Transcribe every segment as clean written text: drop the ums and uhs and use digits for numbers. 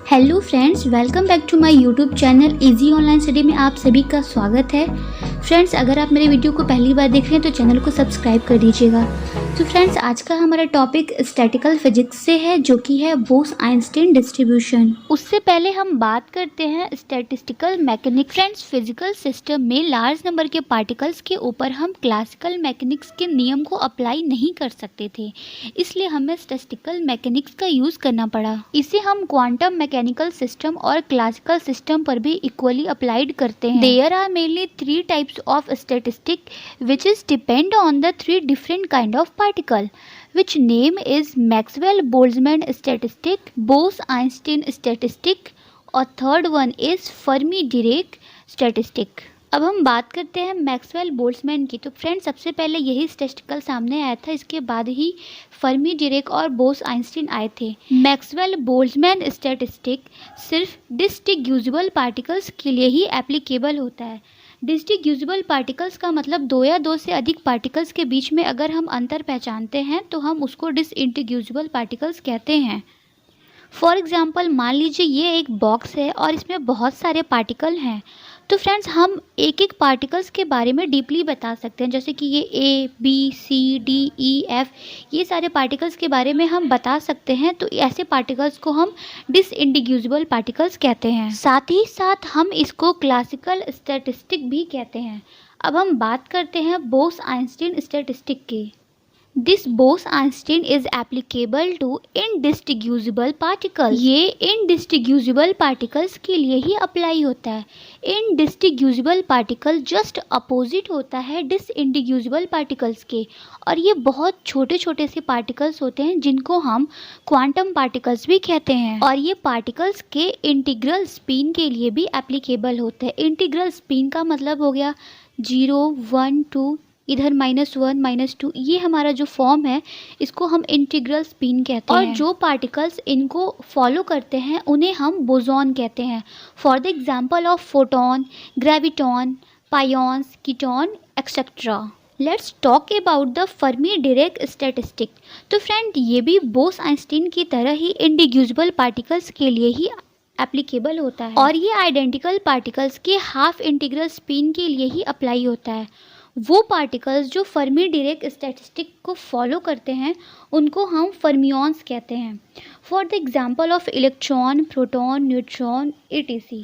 Hello friends, welcome back to my YouTube channel easy online study में आप सभी का स्वागत है। फ्रेंड्स, अगर आप मेरे वीडियो को पहली बार देख रहे हैं तो चैनल को सब्सक्राइब कर दीजिएगा। तो फ्रेंड्स, आज का हमारा टॉपिक स्टैटिकल फिजिक्स से है, जो कि है बोस-आइंस्टीन डिस्ट्रीब्यूशन। उससे पहले हम बात करते हैं statistical mechanics. Friends, physical system में लार्ज नंबर के पार्टिकल्स के ऊपर हम क्लासिकल मैकेनिक्स के नियम को अप्लाई नहीं कर सकते थे, इसलिए हमें स्टैटिस्टिकल मैकेनिक्स का यूज़ करना पड़ा। इसे हम क्वांटम मैकेनिकल सिस्टम और क्लासिकल सिस्टम पर भी इक्वली अप्लाइड करते हैं। There are mainly 3 types of statistic which is depend on the 3 different kind of particle, which name is Maxwell-Boltzmann statistic, Bose-Einstein statistic और third one is Fermi-Dirac statistic। अब हम बात करते हैं मैक्सवेल बोल्ट्जमैन की। तो फ्रेंड्स, सबसे पहले यही स्टैटिस्टिकल सामने आया था, इसके बाद ही फर्मी डिरेक और बोस आइंस्टीन आए थे। मैक्सवेल बोल्ट्जमैन स्टैटिस्टिक सिर्फ डिस्टिंग्विशिबल पार्टिकल्स के लिए ही एप्लीकेबल होता है। डिस्टिंग्विशिबल पार्टिकल्स का मतलब 2 या 2 से अधिक पार्टिकल्स के बीच में अगर हम अंतर पहचानते हैं तो हम उसको डिसइंटिग्विशिबल पार्टिकल्स कहते हैं। फॉर एग्जाम्पल, मान लीजिए ये एक बॉक्स है और इसमें बहुत सारे पार्टिकल हैं। तो फ्रेंड्स, हम एक एक पार्टिकल्स के बारे में डीपली बता सकते हैं, जैसे कि ये A B C D E F, ये सारे पार्टिकल्स के बारे में हम बता सकते हैं। तो ऐसे पार्टिकल्स को हम डिसइंटिग्विशिबल पार्टिकल्स कहते हैं। साथ ही साथ हम इसको क्लासिकल स्टैटिस्टिक भी कहते हैं। अब हम बात करते हैं बोस-आइंस्टीन स्टैटिस्टिक की। This Bose Einstein is applicable to indistinguishable particle. ये इनडिस्टिंग्विशिबल पार्टिकल्स के लिए ही अप्लाई होता है। इनडिस्टिंग्विशिबल पार्टिकल जस्ट अपोजिट होता है डिसइंटिग्विशिबल पार्टिकल्स के, और ये बहुत छोटे छोटे से पार्टिकल्स होते हैं जिनको हम क्वांटम पार्टिकल्स भी कहते हैं। और ये पार्टिकल्स के इंटीग्रल स्पिन के लिए भी एप्लीकेबल होते हैं। इंटीग्रल स्पिन का मतलब हो गया 0 1 2, इधर -1 -2, ये हमारा जो फॉर्म है इसको हम इंटीग्रल स्पिन कहते हैं। और जो पार्टिकल्स इनको फॉलो करते हैं उन्हें हम बोसॉन कहते हैं। For the example of photon, graviton, pions, kaon etcetera. Let's talk about the Fermi Dirac statistic. तो फ्रेंड, ये भी बोस-आइंस्टीन की तरह ही इंडिग्विजिबल पार्टिकल्स के लिए ही एप्लीकेबल होता है, और ये आइडेंटिकल पार्टिकल्स के हाफ इंटीग्रल स्पिन के लिए ही अप्लाई होता है। वो पार्टिकल्स जो फर्मी डिरेक स्टैटिस्टिक को फॉलो करते हैं उनको हम फर्मियॉन्स कहते हैं। For the example of electron, proton, neutron etc.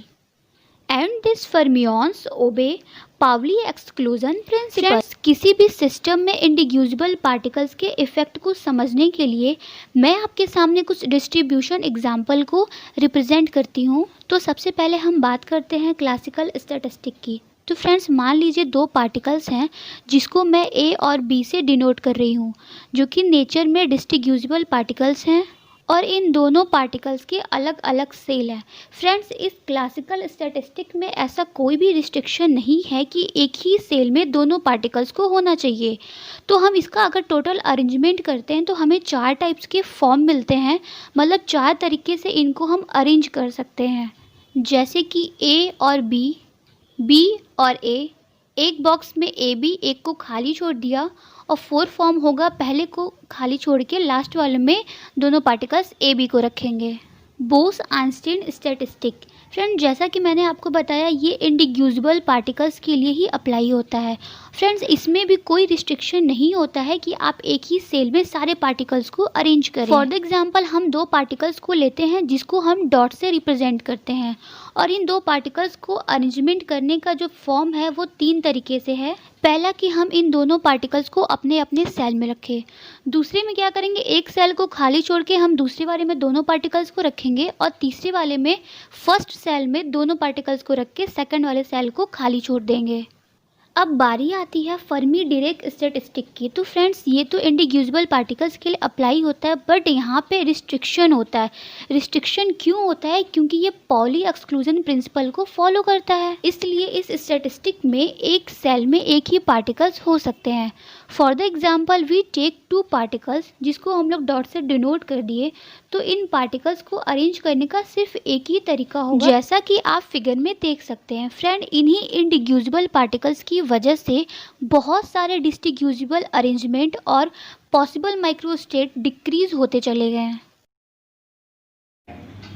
And this fermions obey Pauli exclusion principle. किसी भी सिस्टम में इंडिग्विजिबल पार्टिकल्स के इफेक्ट को समझने के लिए मैं आपके सामने कुछ डिस्ट्रीब्यूशन एग्जाम्पल को रिप्रेजेंट करती हूँ। तो सबसे पहले हम बात करते हैं क्लासिकल स्टैटिस्टिक की। तो फ्रेंड्स, मान लीजिए 2 पार्टिकल्स हैं जिसको मैं ए और बी से डिनोट कर रही हूँ, जो कि नेचर में डिस्टिंग्विशिबल पार्टिकल्स हैं, और इन दोनों पार्टिकल्स के अलग अलग सेल हैं। फ्रेंड्स, इस क्लासिकल स्टैटिस्टिक में ऐसा कोई भी रिस्ट्रिक्शन नहीं है कि एक ही सेल में दोनों पार्टिकल्स को होना चाहिए। तो हम इसका अगर टोटल अरेंजमेंट करते हैं तो हमें 4 टाइप्स के फॉर्म मिलते हैं, मतलब 4 तरीके से इनको हम अरेंज कर सकते हैं। जैसे कि ए और बी और ए, एक बॉक्स में ए बी, एक को खाली छोड़ दिया, और 4 फॉर्म होगा, पहले को खाली छोड़ के लास्ट वाले में दोनों पार्टिकल्स ए बी को रखेंगे। Bose-Einstein statistic. फ्रेंड, जैसा कि मैंने आपको बताया, ये इंडिग्विजिबल पार्टिकल्स के लिए ही अप्लाई होता है। फ्रेंड्स, इसमें भी कोई रिस्ट्रिक्शन नहीं होता है कि आप एक ही सेल में सारे पार्टिकल्स को अरेंज करें। फॉर द एग्जांपल, हम 2 पार्टिकल्स को लेते हैं जिसको हम डॉट से रिप्रेजेंट करते हैं, और इन 2 पार्टिकल्स को अरेंजमेंट करने का जो फॉर्म है वो 3 तरीके से है। पहला कि हम इन दोनों पार्टिकल्स को अपने अपने सेल में रखें। दूसरे में क्या करेंगे, एक सेल को खाली छोड़ के हम दूसरे वाले में दोनों पार्टिकल्स को रखेंगे, और तीसरे वाले में फर्स्ट सेल में दोनों पार्टिकल्स को रख के सेकेंड वाले सेल को खाली छोड़ देंगे। अब बारी आती है फर्मी डिरेक स्टैटिस्टिक की। तो फ्रेंड्स, ये तो इंडिग्विजिबल पार्टिकल्स के लिए अप्लाई होता है, बट यहाँ पे रिस्ट्रिक्शन होता है। रिस्ट्रिक्शन क्यों होता है? क्योंकि ये पाउली एक्सक्लूजन प्रिंसिपल को फॉलो करता है, इसलिए इस स्टैटिस्टिक में एक सेल में एक ही पार्टिकल्स हो सकते हैं। For the example, we take 2 particles, जिसको हम लोग डॉट से डिनोट कर दिए। तो इन पार्टिकल्स को अरेंज करने का सिर्फ एक ही तरीका होगा, जैसा कि आप फिगर में देख सकते हैं। फ्रेंड, इन्हीं इंडिग्विजिबल पार्टिकल्स की वजह से बहुत सारे डिस्टिंग्विशिबल अरेंजमेंट और पॉसिबल माइक्रोस्टेट डिक्रीज होते चले गए हैं।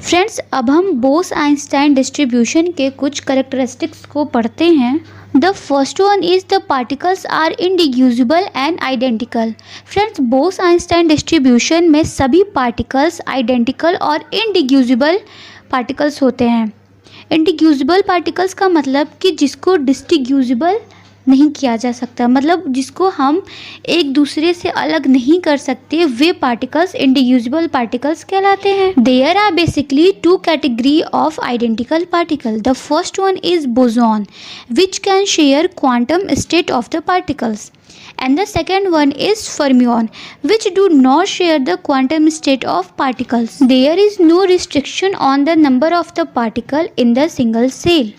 फ्रेंड्स, अब हम बोस आइंस्टाइन डिस्ट्रीब्यूशन के कुछ करेक्टरिस्टिक्स को पढ़ते हैं। The first one is the particles are indistinguishable and identical. Friends, Bose Einstein distribution में सभी पार्टिकल्स आइडेंटिकल और इंडिग्यूजिबल पार्टिकल्स होते हैं। इंडिग्यूजिबल पार्टिकल्स का मतलब कि जिसको डिस्टिग्यूजिबल नहीं किया जा सकता, मतलब जिसको हम एक दूसरे से अलग नहीं कर सकते, वे पार्टिकल्स इंडिग्यूजिबल पार्टिकल्स कहलाते हैं। There are basically two category of identical particle. The first one is boson which can share quantum state of the particles, and the second one is fermion which do not share the quantum state of particles. There is no restriction on the number of the particle in the single cell.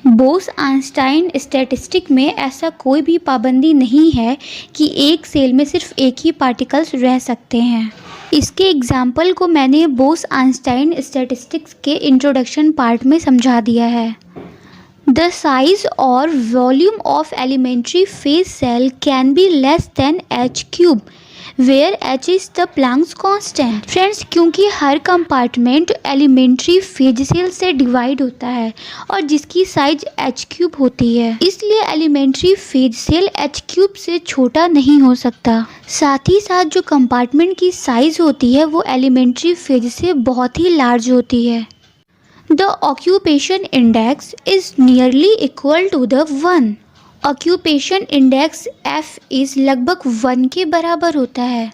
Bose Einstein statistic में ऐसा कोई भी पाबंदी नहीं है कि एक cell में सिर्फ एक ही पार्टिकल्स रह सकते हैं। इसके एग्जाम्पल को मैंने बोस आइंस्टाइन स्टैटिस्टिक्स के इंट्रोडक्शन पार्ट में समझा दिया है। The size or volume of elementary phase cell can be less than h cube, where h is the Planck's constant. Friends, क्योंकि हर कंपार्टमेंट एलिमेंट्री फेज सेल से डिवाइड होता है और जिसकी साइज h क्यूब होती है, इसलिए elementary phase cell h cube से छोटा नहीं हो सकता। साथ ही साथ जो कंपार्टमेंट की साइज होती है वो एलिमेंट्री फेज से बहुत ही लार्ज होती है। The occupation index is nearly equal to the 1. Occupation index F is लगभग 1 के बराबर होता है,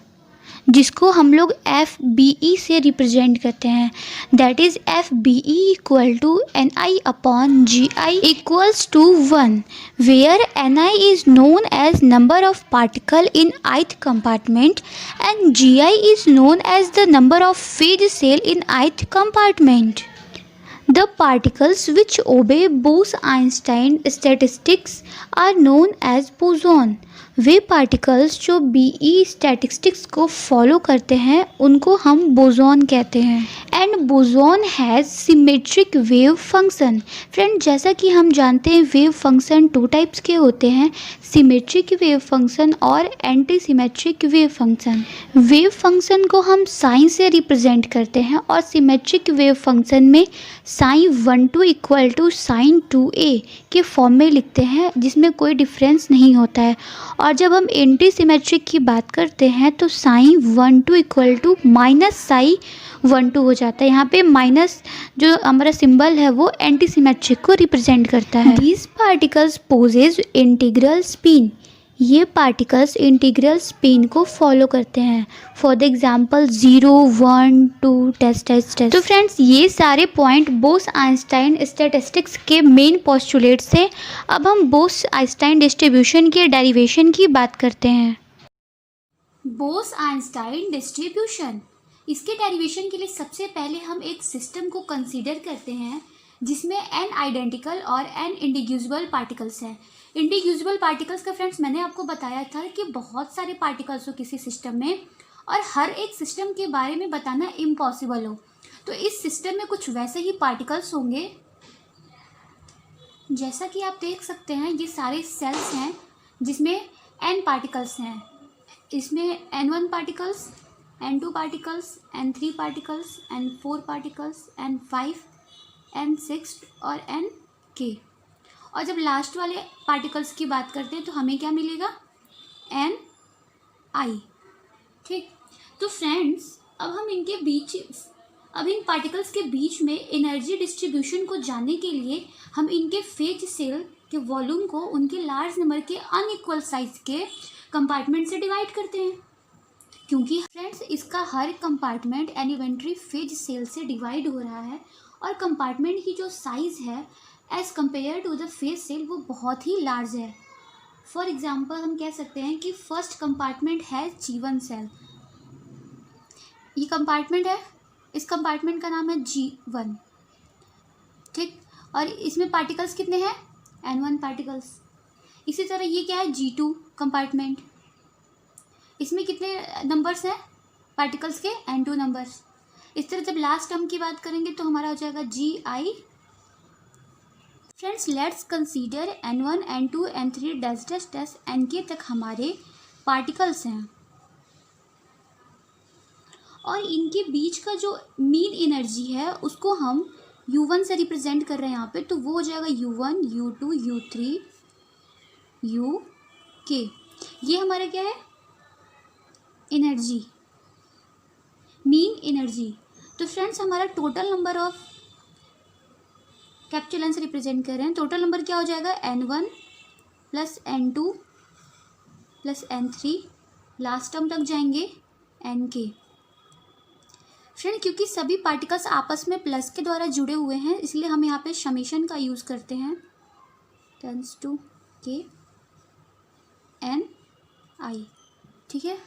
जिसको हम लोग FBE से रिप्रेजेंट करते हैं। That is FBE equal to NI upon GI equals to 1, where NI is known as number of particle in ith compartment and GI is known as the number of phase cell in ith compartment. The particles which obey Bose-Einstein statistics are known as boson. Way particles जो be statistics को follow करते हैं उनको हम boson कहते हैं। And boson has symmetric wave function. Friend, जैसा कि हम जानते हैं वेव फंक्शन 2 टाइप्स के होते हैं, सिमेट्रिक वेव फंक्शन और anti symmetric wave function. Wave function को हम साइन से रिप्रेजेंट करते हैं और सिमेट्रिक वेव फंक्शन में sign 1/2 equal to sign 2a के फॉर्म में लिखते हैं, जिसमें कोई डिफरेंस नहीं होता है। और जब हम एंटी सिमेट्रिक की बात करते हैं तो sign 1/2 equal to minus sign 1/2 हो जाता है। यहाँ पे माइनस जो हमारा सिंबल है वो एंटी सिमेट्रिक को रिप्रेजेंट करता है। These particles possess integral spin. ये पार्टिकल्स इंटीग्रल स्पिन को फॉलो करते हैं। For the example 0, 1, 2 test test test. तो फ्रेंड्स, ये सारे पॉइंट बोस आइंस्टाइन स्टैटिस्टिक्स के मेन पोस्टुलेट्स हैं। अब हम बोस आइंस्टाइन डिस्ट्रीब्यूशन के डेरिवेशन की बात करते हैं। बोस आइंस्टाइन डिस्ट्रीब्यूशन, इसके डेरिवेशन के लिए सबसे पहले हम एक सिस्टम को कंसीडर करते हैं जिसमें n आइडेंटिकल और n इंडिग्यूजिबल पार्टिकल्स हैं। इंडिग्यूजिबल पार्टिकल्स का फ्रेंड्स मैंने आपको बताया था कि बहुत सारे पार्टिकल्स हो किसी सिस्टम में और हर एक सिस्टम के बारे में बताना इम्पॉसिबल हो। तो इस सिस्टम में कुछ वैसे ही पार्टिकल्स होंगे। जैसा कि आप देख सकते हैं ये सारे सेल्स हैं जिसमें n पार्टिकल्स हैं। इसमें n1 particles, n2 particles, n3 particles, n4 particles, n5, n6 और nk। और जब लास्ट वाले पार्टिकल्स की बात करते हैं तो हमें क्या मिलेगा, ni। ठीक, तो फ्रेंड्स अब इन पार्टिकल्स के बीच में एनर्जी डिस्ट्रीब्यूशन को जानने के लिए हम इनके फेज सेल के वॉल्यूम को उनके लार्ज नंबर के अनइक्वल साइज के कंपार्टमेंट से डिवाइड करते हैं। क्योंकि फ्रेंड्स इसका हर कंपार्टमेंट एलिमेंट्री फेज सेल से डिवाइड हो रहा है और कंपार्टमेंट की जो साइज़ है as compare to the phase cell वो बहुत ही लार्ज है। फॉर एग्जांपल हम कह सकते हैं कि फर्स्ट कंपार्टमेंट है G1 सेल। ये कंपार्टमेंट है, इस कंपार्टमेंट का नाम है G1। ठीक, और इसमें पार्टिकल्स कितने हैं, N1 पार्टिकल्स। इसी तरह ये क्या है, G2 कंपार्टमेंट। इसमें कितने नंबर्स हैं पार्टिकल्स के, N2 नंबर्स। इस तरह जब लास्ट टर्म की बात करेंगे तो हमारा हो जाएगा GI। Friends let's consider N1, N2, N3 dash dash dash Nk तक हमारे पार्टिकल्स हैं और इनके बीच का जो मीन एनर्जी है उसको हम U1 से रिप्रेजेंट कर रहे हैं यहाँ पे, तो वो हो जाएगा U1, U2, U3, UK। ये हमारा क्या है, एनर्जी, मीन एनर्जी। तो फ्रेंड्स हमारा total number of capital N से रिप्रेजेंट कर रहे हैं, टोटल नंबर क्या हो जाएगा, N1 plus N2 plus N3, last term तक जाएंगे Nk। फ्रेंड क्योंकि सभी पार्टिकल्स आपस में प्लस के द्वारा जुड़े हुए हैं, इसलिए हम यहाँ पे समेशन का यूज़ करते हैं, tends to K N I। ठीक है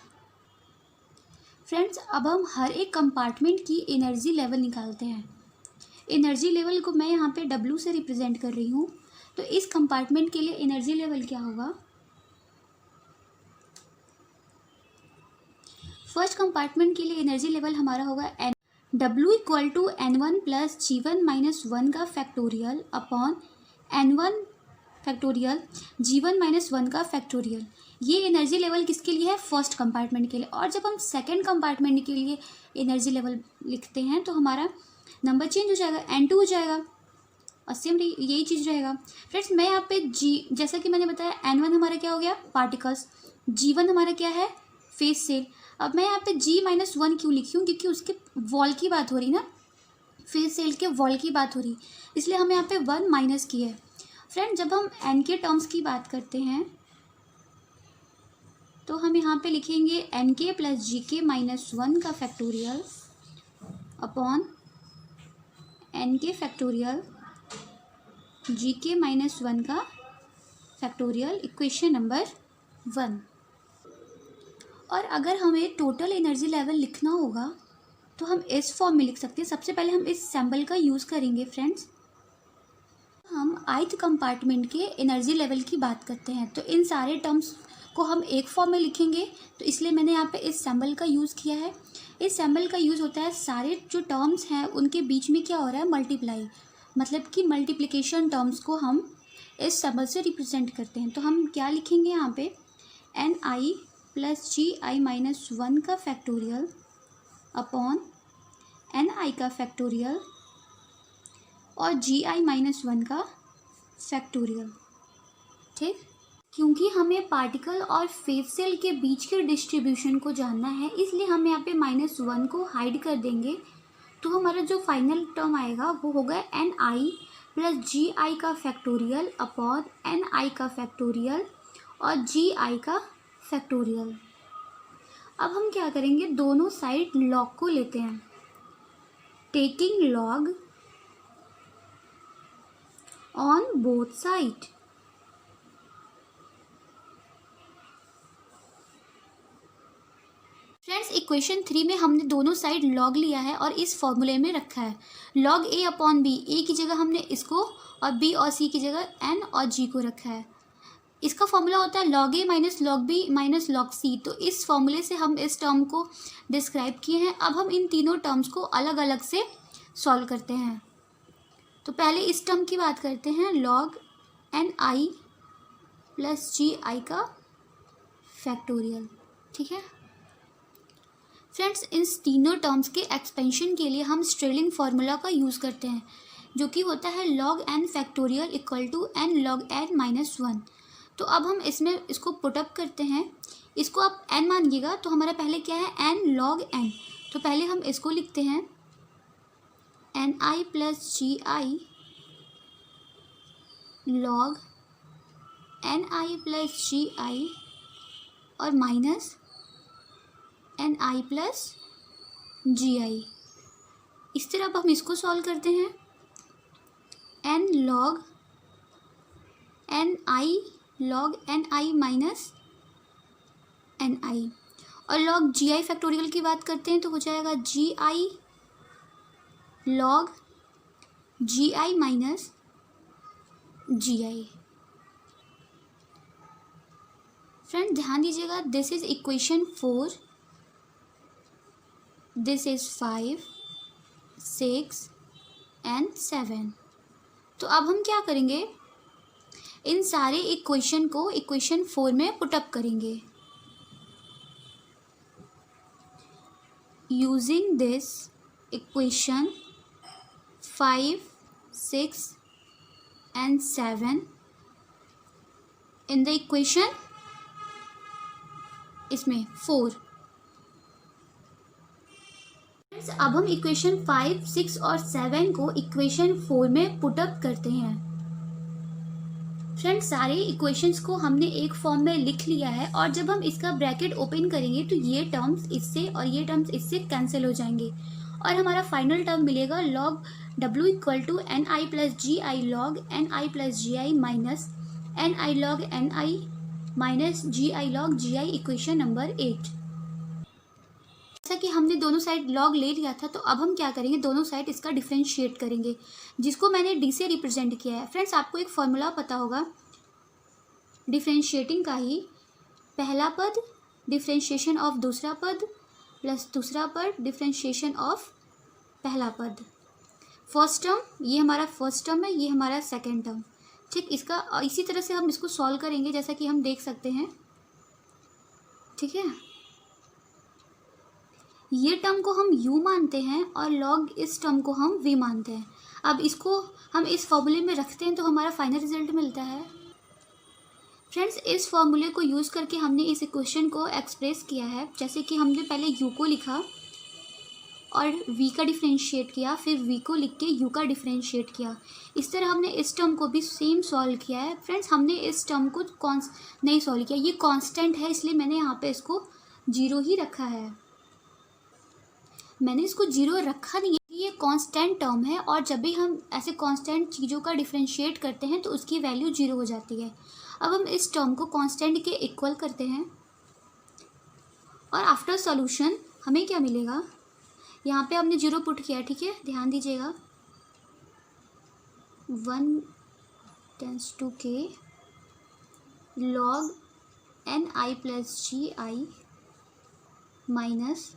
फ्रेंड्स, अब हम हर एक कंपार्टमेंट की एनर्जी लेवल निकालते हैं। एनर्जी लेवल को मैं यहाँ पे W से रिप्रेजेंट कर रही हूँ, तो इस कंपार्टमेंट के लिए एनर्जी लेवल क्या होगा, फर्स्ट कंपार्टमेंट के लिए एनर्जी लेवल हमारा होगा W equal to N1 plus G1 minus 1 का factorial upon N1 factorial G1 minus 1 का फैक्टोरियल। ये एनर्जी लेवल किसके लिए है, फर्स्ट कंपार्टमेंट के लिए। और जब हम सेकंड कंपार्टमेंट के लिए एनर्जी लेवल लिखते हैं तो हमारा नंबर चेंज हो जाएगा, N2 हो जाएगा, और सेम यही चीज़ रहेगा। फ्रेंड्स मैं यहाँ पे जैसा कि मैंने बताया, N1 हमारा क्या हो गया, पार्टिकल्स, G1 हमारा क्या है, फेस सेल। अब मैं यहाँ पे G-1 क्यों लिखी हूँ, क्योंकि उसके वॉल की बात हो रही ना, फेस सेल के वॉल की बात हो रही, इसलिए हम यहाँ पे 1 माइनस किया है। फ्रेंड जब हम N के टर्म्स की बात करते हैं तो हम यहाँ पे लिखेंगे Nk प्लस Gk माइनस 1 का factorial upon Nk factorial Gk minus 1 का फैक्टोरियल, इक्वेशन नंबर 1। और अगर हमें टोटल एनर्जी लेवल लिखना होगा तो हम इस फॉर्म में लिख सकते हैं। सबसे पहले हम इस सिंबल का यूज़ करेंगे फ्रेंड्स। हम ith कंपार्टमेंट के एनर्जी लेवल की बात करते हैं, तो इन सारे टर्म्स को हम एक फॉर्म में लिखेंगे, तो इसलिए मैंने यहाँ पे इस सिंबल का यूज़ किया है। इस सिंबल का यूज़ होता है सारे जो टर्म्स हैं उनके बीच में क्या हो रहा है, मल्टीप्लाई, मतलब कि मल्टीप्लिकेशन टर्म्स को हम इस सिंबल से रिप्रेजेंट करते हैं। तो हम क्या लिखेंगे यहाँ पे, Ni प्लस Gi माइनस 1 का फैक्टोरियल अपॉन Ni का फैक्टोरियल और Gi माइनस 1 का फैक्टोरियल। ठीक, क्योंकि हमें पार्टिकल और फेस सेल के बीच के डिस्ट्रीब्यूशन को जानना है, इसलिए हम यहाँ पे -1 को हाइड कर देंगे। तो हमारा जो फाइनल टर्म आएगा वो होगा Ni प्लस Gi का फैक्टोरियल अपॉन Ni का फैक्टोरियल और Gi का फैक्टोरियल। अब हम क्या करेंगे, दोनों साइड लॉग को लेते हैं, taking log on both side. Friends equation 3 में हमने दोनों साइड लॉग लिया है और इस फॉर्मूले में रखा है log a upon B. a की जगह हमने इसको और b और c की जगह n और g को रखा है। इसका फॉर्मूला होता है log a minus log b minus log c। तो इस फॉर्मूले से हम इस टर्म को डिस्क्राइब किए हैं। अब हम इन तीनों टर्म्स को अलग अलग से सॉल्व करते हैं। तो पहले इस टर्म की बात करते हैं, log Ni प्लस Gi का फैक्टोरियल। ठीक है फ्रेंड्स, इन तीनों टर्म्स के एक्सपेंशन के लिए हम स्ट्रेलिंग फार्मूला का यूज़ करते हैं, जो कि होता है log n factorial equal to n log n minus 1। तो अब हम इसमें इसको पुटअप करते हैं, इसको आप n मानिएगा, तो हमारा पहले क्या है, n log n। तो पहले हम इसको लिखते हैं Ni plus Gi log Ni plus Gi और माइनस Ni प्लस Gi। इस तरह अब हम इसको सॉल्व करते हैं, n log Ni minus Ni। और log Gi फैक्टोरियल की बात करते हैं तो हो जाएगा Gi log Gi minus Gi। Friend ध्यान दीजिएगा, this is equation 4, this is 5, 6 and 7। तो अब हम क्या करेंगे, इन सारे इक्वेशन को इक्वेशन 4 में पुटअप करेंगे। Using this equation 5, 6 and 7 in the equation इसमें 4। अब हम इक्वेशन 5, 6 और 7 को इक्वेशन 4 में पुटअप करते हैं। फ्रेंड्स, सारे इक्वेशंस को हमने एक फॉर्म में लिख लिया है और जब हम इसका ब्रैकेट ओपन करेंगे तो ये टर्म्स इससे और ये टर्म्स इससे कैंसिल हो जाएंगे और हमारा फाइनल टर्म मिलेगा log w equal to N I plus G I log N I plus G I minus N I log N I minus G I log G I, equation number 8। जैसा कि हमने दोनों side log ले लिया था तो अब हम क्या करेंगे, दोनों साइड इसका डिफ्रेंशिएट करेंगे, जिसको मैंने डी से रिप्रेजेंट किया है। फ्रेंड्स, आपको एक फॉर्मूला पता होगा डिफ्रेंशिएटिंग का ही, पहला पद डिफ्रेंशिएशन ऑफ दूसरा पद प्लस दूसरा पद डिफ्रेंशिएशन ऑफ पहला पद। फर्स्ट टर्म ये हमारा फर्स्ट टर्म है, ये हमारा सेकेंड टर्म। ठीक, इसका इसी तरह से हम इसको सॉल्व करेंगे जैसा कि हम देख सकते हैं। ठीक है, ये टर्म को हम u मानते हैं और log इस टर्म को हम v मानते हैं। अब इसको हम इस फॉर्मूले में रखते हैं तो हमारा फाइनल रिजल्ट मिलता है। फ्रेंड्स, इस फॉर्मूले को यूज़ करके हमने इस इक्वेशन को एक्सप्रेस किया है, जैसे कि हमने पहले u को लिखा और v का डिफ्रेंशिएट किया, फिर v को लिख के u का डिफ्रेंशिएट किया। इस तरह हमने इस टर्म को भी सेम सॉल्व किया है। फ्रेंड्स, हमने इस टर्म को नहीं सॉल्व किया, ये कांस्टेंट है इसलिए मैंने यहाँ पे इसको 0 ही रखा है। मैंने इसको 0 रखा नहीं है, ये कांस्टेंट टर्म है और जब भी हम ऐसे कांस्टेंट चीज़ों का डिफ्रेंशिएट करते हैं तो उसकी वैल्यू 0 हो जाती है। अब हम इस टर्म को कांस्टेंट के इक्वल करते हैं और आफ्टर सॉल्यूशन हमें क्या मिलेगा, यहाँ पे हमने 0 पुट किया। ठीक है, ध्यान दीजिएगा। 1 टेंस टू के log N I plus G I minus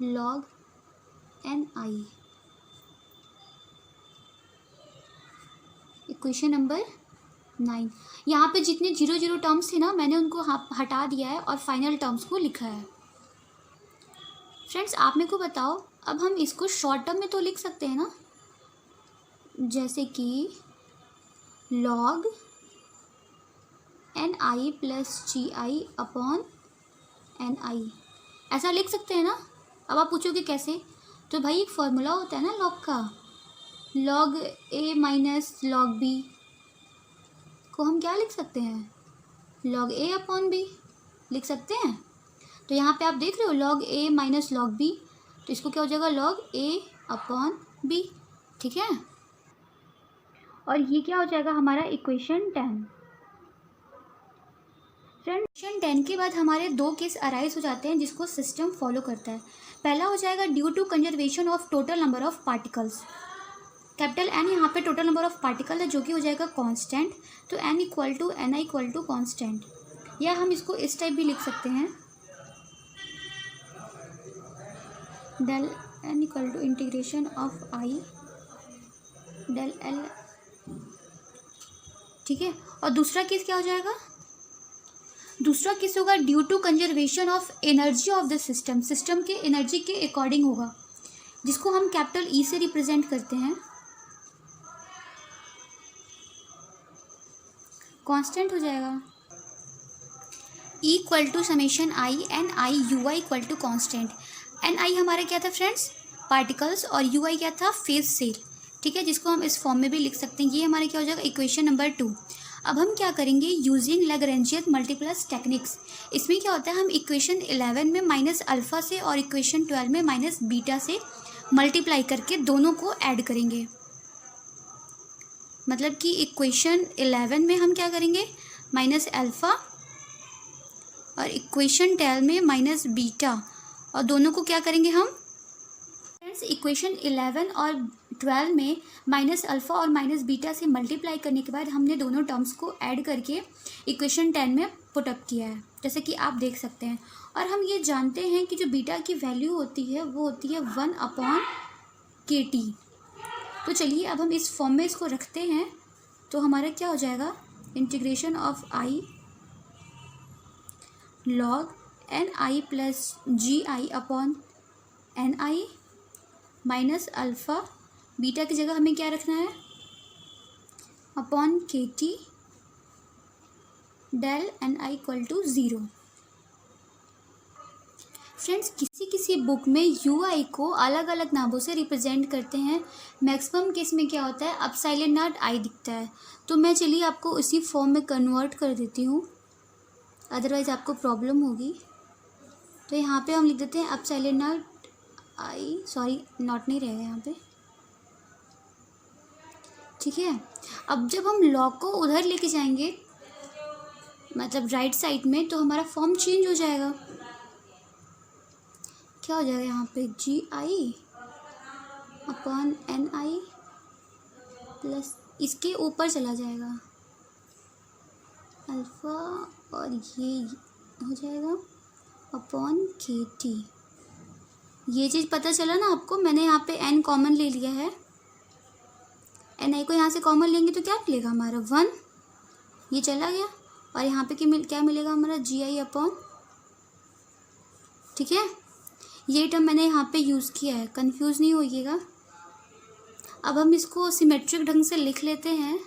log N I, equation number 9। यहाँ पे जितने 0 टर्म्स थे ना, मैंने उनको हटा दिया है और फाइनल टर्म्स को लिखा है। फ्रेंड्स, आप मेरे को बताओ, अब हम इसको शॉर्ट टर्म में तो लिख सकते हैं ना, जैसे कि log N I plus G I upon N आई, ऐसा लिख सकते हैं ना। अब आप पूछोगे कैसे, तो भाई एक फॉर्मूला होता है ना log का, log a minus log b को हम क्या लिख सकते हैं, log a अपॉन b लिख सकते हैं। तो यहाँ पे आप देख रहे हो log a minus log b, तो इसको क्या हो जाएगा log a अपॉन b। ठीक है, और ये क्या हो जाएगा हमारा इक्वेशन 10। फ्रेंड, 10 के बाद हमारे 2 केस अराइज हो जाते हैं जिसको सिस्टम फॉलो करता है। पहला हो जाएगा due to conservation of total number of particles. Capital N यहाँ पे टोटल नंबर ऑफ पार्टिकल है जो कि हो जाएगा कांस्टेंट, तो N equal to N I equal to constant, या हम इसको इस टाइप भी लिख सकते हैं, del N equal to integration of I del L. ठीक है, और दूसरा केस क्या हो जाएगा, दूसरा केस होगा due to conservation of energy of the system. System के एनर्जी के अकॉर्डिंग होगा, जिसको हम कैपिटल ई से रिप्रेजेंट करते हैं। कांस्टेंट हो जाएगा E equal to summation I N I U I equal to constant. N I हमारा क्या था फ्रेंड्स, पार्टिकल्स, और यू आई क्या था, फेज सेल। ठीक है, जिसको हम इस फॉर्म में भी लिख सकते हैं। ये हमारे क्या हो जाएगा इक्वेशन नंबर 2। अब हम क्या करेंगे, यूजिंग लैग्रेंजियन मल्टीप्लस टेक्निक्स। इसमें क्या होता है, हम इक्वेशन 11 में माइनस अल्फ़ा से और इक्वेशन 12 में माइनस बीटा से मल्टीप्लाई करके दोनों को ऐड करेंगे। मतलब कि इक्वेशन 11 में हम क्या करेंगे, माइनस अल्फ़ा, और इक्वेशन 12 में माइनस बीटा, और दोनों को क्या करेंगे हम फ्रेंड्स, इक्वेशन 11 और 12 में माइनस अल्फ़ा और माइनस बीटा से मल्टीप्लाई करने के बाद हमने दोनों टर्म्स को ऐड करके इक्वेशन 10 में पुटअप किया है, जैसे कि आप देख सकते हैं। और हम ये जानते हैं कि जो बीटा की वैल्यू होती है वो होती है 1/kT। तो चलिए अब हम इस फॉर्म में इसको रखते हैं, तो हमारा क्या हो जाएगा, integration of I log N I plus G I upon N I minus alpha, beta की जगह हमें क्या रखना है, upon K T del N I equal to 0। Friends, किसी किसी बुक में यू आई को अलग अलग नामों से रिप्रेजेंट करते हैं। मैक्सिमम केस में क्या होता है, अपसाइलेंट नॉट आई दिखता है। तो मैं चलिए आपको उसी फॉर्म में कन्वर्ट कर देती हूँ, अदरवाइज़ आपको प्रॉब्लम होगी। तो यहाँ पे हम लिख देते हैं अपसाइलेंट नॉट आई, सॉरी नॉट नहीं रहेगा यहाँ पे, ठीक है। अब जब हम लॉग को उधर लेके जाएंगे, मतलब राइट साइड में, तो हमारा फॉर्म चेंज हो जाएगा। क्या हो जाएगा यहाँ पे, जी I upon N I plus इसके ऊपर चला जाएगा अल्फ़ा, और ये हो जाएगा अपॉन के टी। ये चीज़ पता चला ना आपको, मैंने यहाँ पे एन कॉमन ले लिया है, एन आई को यहाँ से कॉमन लेंगे तो क्या मिलेगा हमारा 1, ये चला गया, और यहाँ पे क्या मिलेगा हमारा, जी आई अपॉन, ठीक है। ये टर्म मैंने यहाँ पे यूज़ किया है, कंफ्यूज नहीं होइएगा। अब हम इसको सिमेट्रिक ढंग से लिख लेते हैं।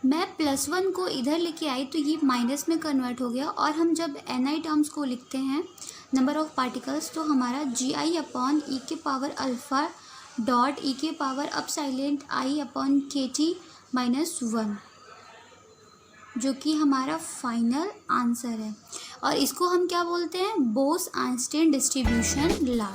मैं +1 को इधर लेके आई तो ये माइनस में कन्वर्ट हो गया, और हम जब एन आई टर्म्स को लिखते हैं, नंबर ऑफ़ पार्टिकल्स, तो हमारा जी आई अपॉन ई के पावर अल्फ़ा डॉट ई के पावर अपसाइलेंट आई अपॉन के टी माइनस 1, जो कि हमारा फाइनल आंसर है। और इसको हम क्या बोलते हैं, बोस-आइंस्टीन डिस्ट्रीब्यूशन लॉ।